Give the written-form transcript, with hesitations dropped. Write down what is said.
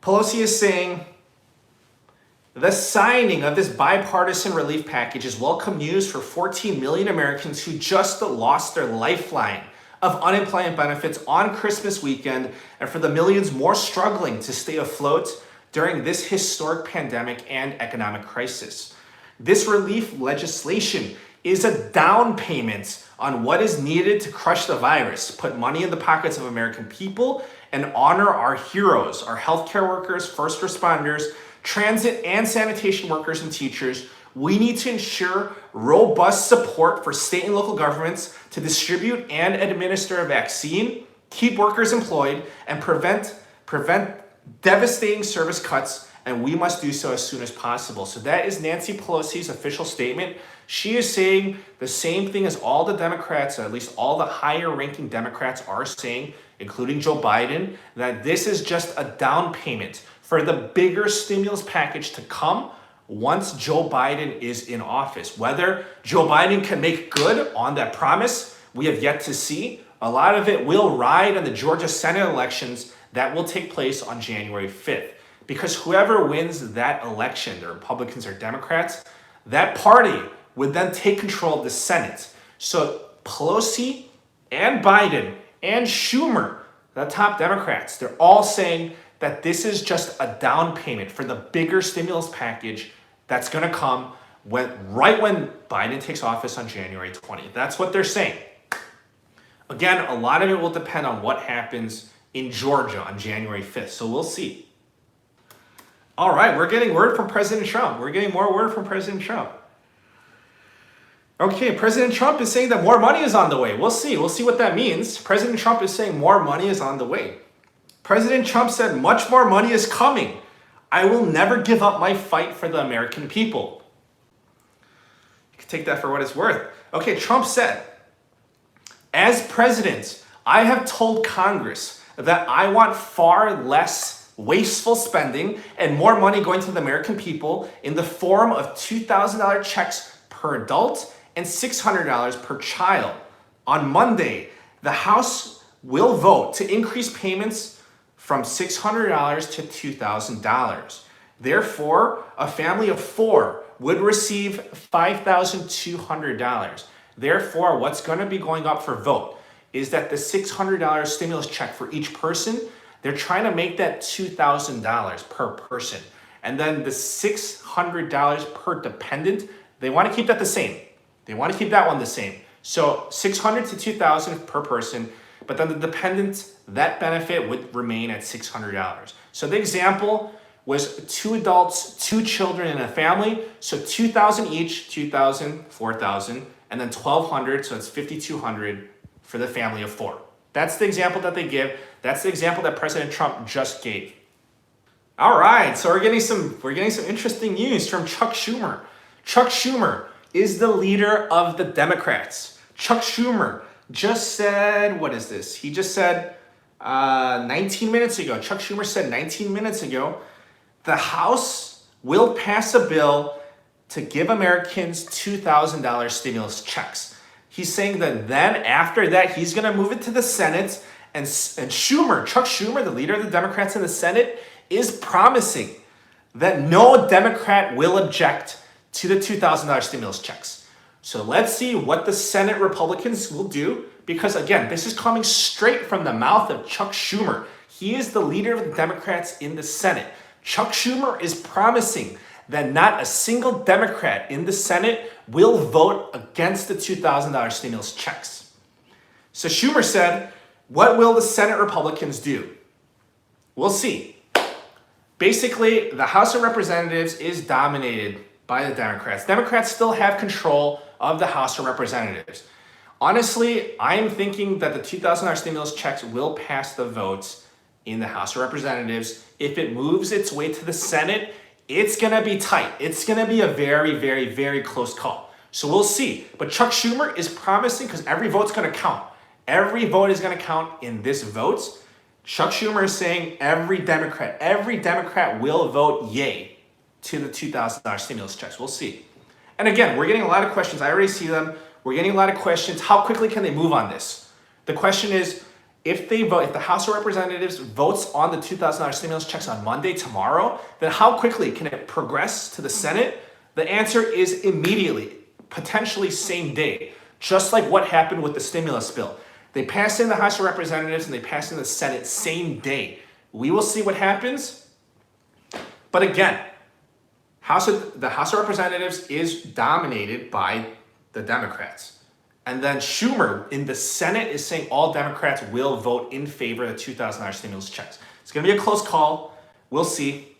Pelosi is saying the signing of this bipartisan relief package is welcome news for 14 million Americans who just lost their lifeline of unemployment benefits on Christmas weekend, and for the millions more struggling to stay afloat during this historic pandemic and economic crisis. This relief legislation is a down payment on what is needed to crush the virus, put money in the pockets of American people, and honor our heroes, our healthcare workers, first responders, transit and sanitation workers, and teachers. We need to ensure robust support for state and local governments to distribute and administer a vaccine, keep workers employed, and prevent devastating service cuts, and we must do so as soon as possible. So that is Nancy Pelosi's official statement. She is saying the same thing as all the Democrats, or at least all the higher ranking Democrats are saying, including Joe Biden, that this is just a down payment for the bigger stimulus package to come once Joe Biden is in office. Whether Joe Biden can make good on that promise, we have yet to see. A lot of it will ride on the Georgia Senate elections that will take place on January 5th. Because whoever wins that election, the Republicans or Democrats, that party would then take control of the Senate. So Pelosi and Biden and Schumer, the top Democrats, they're all saying that this is just a down payment for the bigger stimulus package that's going to come right when Biden takes office on January 20th. That's what they're saying. Again, a lot of it will depend on what happens in Georgia on January 5th, so we'll see. All right, we're getting word from President Trump. We're getting more word from President Trump. Okay, President Trump is saying that more money is on the way. We'll see. We'll see what that means. President Trump is saying more money is on the way. President Trump said much more money is coming. I will never give up my fight for the American people. You can take that for what it's worth. Okay, Trump said, as president, I have told Congress that I want far less wasteful spending and more money going to the American people in the form of $2,000 checks per adult and $600 per child. On Monday, the House will vote to increase payments from $600 to $2,000. Therefore, a family of four would receive $5,200. Therefore, what's going to be going up for vote is that the $600 stimulus check for each person, they're trying to make that $2,000 per person. And then the $600 per dependent, they want to keep that the same. They want to keep that one the same. So $600 to $2,000 per person, but then the dependent, that benefit would remain at $600. So the example was 2 adults, 2 children in a family. So $2,000 each, $2,000, $4,000, and then $1,200, so it's $5,200 for the family of 4. That's the example that they give. That's the example that President Trump just gave. All right, so we're getting some interesting news from Chuck Schumer. Chuck Schumer is the leader of the Democrats. Chuck Schumer just said, what is this? He just said 19 minutes ago, Chuck Schumer said 19 minutes ago, the House will pass a bill to give Americans $2,000 stimulus checks. He's saying that then after that, he's going to move it to the Senate, and Schumer, Chuck Schumer, the leader of the Democrats in the Senate, is promising that no Democrat will object to the $2,000 stimulus checks. So let's see what the Senate Republicans will do, because again, this is coming straight from the mouth of Chuck Schumer. He is the leader of the Democrats in the Senate. Chuck Schumer is promising that not a single Democrat in the Senate will vote against the $2,000 stimulus checks. So Schumer said, what will the Senate Republicans do? We'll see. Basically, the House of Representatives is dominated by the Democrats. Democrats still have control of the House of Representatives. Honestly, I'm thinking that the $2,000 stimulus checks will pass the votes in the House of Representatives. If it moves its way to the Senate, it's going to be tight. It's going to be a very, very, very close call. So we'll see. But Chuck Schumer is promising, because every vote's going to count. Every vote is going to count in this vote. Chuck Schumer is saying every Democrat will vote yay to the $2,000 stimulus checks. We'll see. And again, we're getting a lot of questions. I already see them. We're getting a lot of questions. How quickly can they move on this? The question is, If they vote, if the House of Representatives votes on the $2,000 stimulus checks on Monday, tomorrow, then how quickly can it progress to the Senate? The answer is immediately, potentially same day, just like what happened with the stimulus bill. They passed in the House of Representatives and they passed in the Senate same day. We will see what happens. But again, the House of Representatives is dominated by the Democrats. And then Schumer in the Senate is saying all Democrats will vote in favor of the $2,000 stimulus checks. It's going to be a close call. We'll see.